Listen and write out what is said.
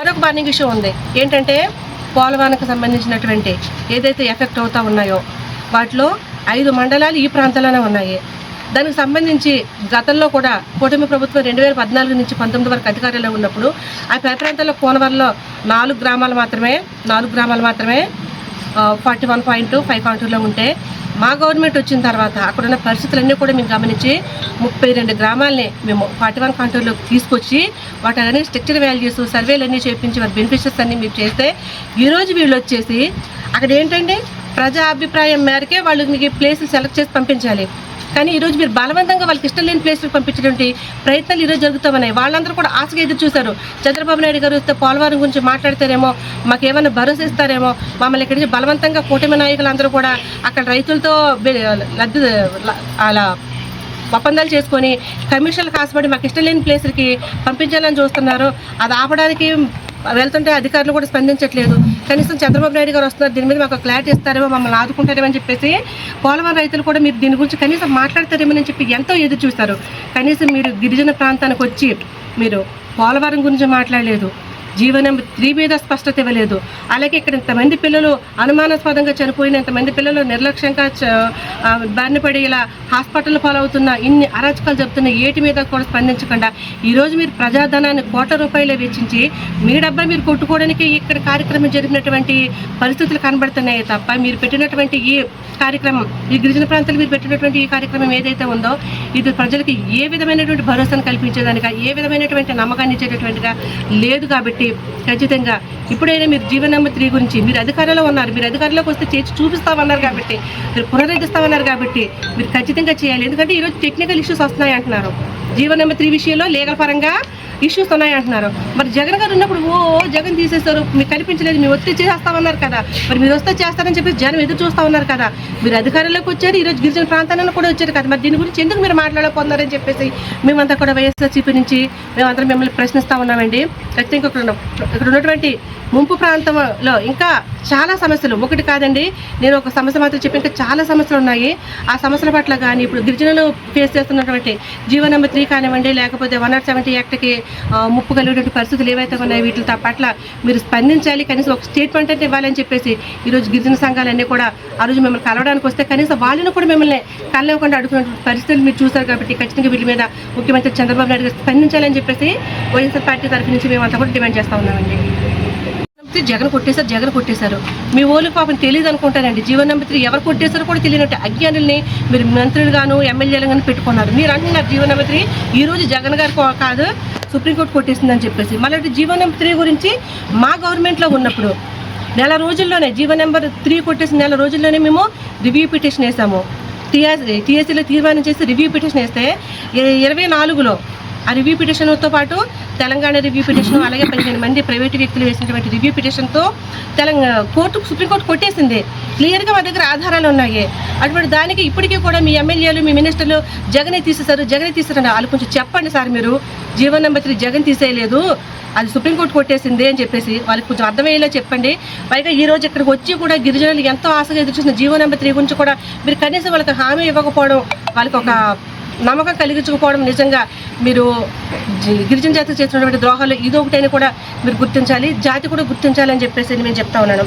మరొక burning issue ఉంది. ఏంటంటే పోలవరంకు సంబంధించినటువంటి ఏదైతే ఎఫెక్ట్ అవుతా ఉన్నాయో వాటిలో 5 మండలాలు ఈ ప్రాంతాల్లోనే ఉన్నాయి. దానికి సంబంధించి గతంలో కూడా కూటమి ప్రభుత్వం 2014 నుంచి 19 వరకు అధికారంలో ఉన్నప్పుడు ఆ ప్రాంతాల్లో కోనవరంలో 4 గ్రామాలు మాత్రమే 41.5 ఉంటే మా గవర్నమెంట్ వచ్చిన తర్వాత అక్కడున్న పరిస్థితులన్నీ కూడా మేము గమనించి 32 గ్రామాలని మేము 41.2లోకి తీసుకొచ్చి వాటి స్ట్రక్చర్ వాల్యూస్ సర్వేలన్నీ చేయించి వారి బెనిఫిషియర్స్ అన్నీ మీరు చేస్తే ఈరోజు వీళ్ళు వచ్చేసి అక్కడ ఏంటంటే ప్రజా అభిప్రాయం మేరకే వాళ్ళు మీకు ప్లేసులు సెలెక్ట్ చేసి పంపించాలి. కానీ ఈరోజు మీరు బలవంతంగా వాళ్ళకి ఇష్టం లేని ప్లేస్లకు పంపించడానికి ప్రయత్నాలు ఈరోజు జరుగుతామన్నాయి. వాళ్ళందరూ కూడా ఆశగా ఎదురు చూశారు. చంద్రబాబు నాయుడు గారు వస్తే పోలవరం గురించి మాట్లాడతారేమో, మాకు ఏమైనా భరోసా ఇస్తారేమో, మమ్మల్ని ఇక్కడి నుంచి బలవంతంగా కూటమి నాయకులందరూ కూడా అక్కడ రైతులతో అలా ఒప్పందాలు చేసుకొని కమిషన్లకు ఆశపడి మాకు ఇష్టం లేని ప్లేసులకి పంపించాలని చూస్తున్నారు. అది ఆపడానికి వెళ్తుంటే అధికారులు కూడా స్పందించట్లేదు. కనీసం చంద్రబాబు నాయుడు గారు వస్తున్నారు, దీని మీద మాకు క్లారిటీ ఇస్తారేమో, మమ్మల్ని ఆదుకుంటారేమో అని చెప్పేసి పోలవరం రైతులు కూడా మీరు దీని గురించి కనీసం మాట్లాడతారేమో చెప్పి ఎంతో ఎదురు చూస్తారు. కనీసం మీరు గిరిజన ప్రాంతానికి వచ్చి మీరు పోలవరం గురించి మాట్లాడలేదు, జీవో నెంబర్ 3 మీద స్పష్టత ఇవ్వలేదు. అలాగే ఇక్కడ ఇంతమంది పిల్లలు అనుమానాస్పదంగా చనిపోయిన, ఇంతమంది పిల్లలు నిర్లక్ష్యంగా బారిన పడి ఇలా హాస్పిటల్ పాలవుతున్న, ఇన్ని అరాచకాలు జరుగుతున్న ఏటి మీద కూడా స్పందించకుండా ఈరోజు మీరు ప్రజాధనాన్ని కోట్ల రూపాయలు వెచ్చించి మీ డబ్బా మీరు కొట్టుకోవడానికి ఇక్కడ కార్యక్రమం జరిగినటువంటి పరిస్థితులు కనబడుతున్నాయి తప్ప మీరు పెట్టినటువంటి ఈ కార్యక్రమం, ఈ గిరిజన ప్రాంతాలు మీరు పెట్టినటువంటి ఈ కార్యక్రమం ఏదైతే ఉందో ఇది ప్రజలకు ఏ విధమైనటువంటి భరోసాను కల్పించేదానిగా, ఏ విధమైనటువంటి నమ్మకాన్ని ఇచ్చేటటువంటిగా లేదు. కాబట్టి ఖచ్చితంగా ఇప్పుడైనా మీరు జీవో నెంబర్ 3 గురించి మీరు అధికారంలో ఉన్నారు, మీరు అధికారంలోకి వస్తే చేసి చూపిస్తామన్నారు కాబట్టి, మీరు పునరుద్ధరిస్తామన్నారు కాబట్టి మీరు ఖచ్చితంగా చేయాలి. ఎందుకంటే ఈరోజు టెక్నికల్ ఇష్యూస్ వస్తున్నాయి అంటున్నారు. జీవో నెంబర్ 3 విషయంలో లీగల్ పరంగా ఇష్యూస్ ఉన్నాయి అంటున్నారు. మరి జగన్ గారు ఉన్నప్పుడు జగన్ తీసేస్తారు, మీకు కనిపించలేదు, మీరు వస్తే చేస్తామన్నారు కదా, మరి మీరు వస్తే చేస్తారని చెప్పి జనం ఎదురు చూస్తూ ఉన్నారు కదా. మీరు అధికారంలోకి వచ్చారు, ఈరోజు గిరిజన ప్రాంతాలను కూడా వచ్చారు కదా, మరి దీని గురించి ఎందుకు మీరు మాట్లాడకపోతున్నారని చెప్పేసి మేమంతా కూడా వైఎస్ఆర్సీపీ నుంచి మేమంతా మిమ్మల్ని ప్రశ్నిస్తూ ఉన్నామండి. ఖచ్చితంగా ఇక్కడ ఉన్నటువంటి ముంపు ప్రాంతంలో ఇంకా చాలా సమస్యలు, ఒకటి కాదండి, నేను ఒక సమస్య మాత్రం చెప్పి ఇంకా చాలా సమస్యలు ఉన్నాయి. ఆ సమస్యల పట్ల కానీ ఇప్పుడు గిరిజనులు ఫేస్ చేస్తున్నటువంటి జీవో నెంబర్ 3 కానివ్వండి, లేకపోతే 170 యాక్ట్కి ముప్పు కలిగినటువంటి పరిస్థితులు ఏవైతే ఉన్నాయో వీటి పట్ల మీరు స్పందించాలి, కనీసం ఒక స్టేట్మెంట్ అంటే ఇవ్వాలని చెప్పేసి ఈరోజు గిరిజన సంఘాలన్నీ కూడా ఆ రోజు మిమ్మల్ని కలవడానికి వస్తే కనీసం వాళ్ళని కూడా మిమ్మల్ని కలవకుండా అడుగుతున్న పరిస్థితులు మీరు చూశారు. కాబట్టి ఖచ్చితంగా వీటి మీద ముఖ్యమంత్రి చంద్రబాబు నాయుడు గారు స్పందించాలని చెప్పేసి వైఎస్ఆర్ పార్టీ తరఫు నుంచి మేమంతా కూడా డిమాండ్ చేస్తూ ఉన్నామండి. జగన్ కొట్టేశారు మీ ఓళ్ళకి పాపం తెలియదు అనుకుంటానండి. జీవో నెంబర్ 3 ఎవరు కొట్టేశారో కూడా తెలియనట్టు అజ్ఞానుల్ని మీరు మంత్రులు గాను ఎమ్మెల్యేలు గాను పెట్టుకున్నారు. మీరు అంటున్నారు జీవో నెంబర్ 3 ఈరోజు జగన్ గారు కాదు సుప్రీంకోర్టు కొట్టేసిందని చెప్పేసి. మళ్ళీ జీవో నెంబర్ 3 గురించి మా గవర్నమెంట్లో ఉన్నప్పుడు నెల రోజుల్లోనే జీవో నెంబర్ 3 కొట్టేసిన నెల రోజుల్లోనే మేము రివ్యూ పిటిషన్ వేసాము. టీఎస్సీలో తీర్మానం చేసి రివ్యూ పిటిషన్ వేస్తే 24లో ఆ రివ్యూ పిటిషన్తో పాటు తెలంగాణ రివ్యూ పిటిషన్, అలాగే 15 మంది ప్రైవేటు వ్యక్తులు వేసినటువంటి రివ్యూ పిటిషన్తో సుప్రీంకోర్టు కొట్టేసింది. క్లియర్గా మా దగ్గర ఆధారాలు ఉన్నాయి. అటువంటి దానికి ఇప్పటికీ కూడా మీ ఎమ్మెల్యేలు మీ మినిస్టర్లు జగనే తీసేశారు వాళ్ళు కొంచెం చెప్పండి సార్, మీరు జీవో నెంబర్ 3 జగన్ తీసేయలేదు, అది సుప్రీంకోర్టు కొట్టేసింది అని చెప్పేసి వాళ్ళకి కొంచెం అర్థమయ్యేలా చెప్పండి. పైగా ఈరోజు ఇక్కడికి వచ్చి కూడా గిరిజనులు ఎంతో ఆశగా ఎదురుచూసిన జీవో నెంబర్ 3 గురించి కూడా మీరు కనీసం వాళ్ళకి హామీ ఇవ్వకపోవడం, వాళ్ళకి ఒక నమ్మకం కలిగించకపోవడం నిజంగా మీరు గిరిజన జాతికి చేసినటువంటి ద్రోహాలు ఇదొకటైనా కూడా మీరు గుర్తించాలి, జాతి కూడా గుర్తించాలని చెప్పేసి నేను చెప్తా ఉన్నాను.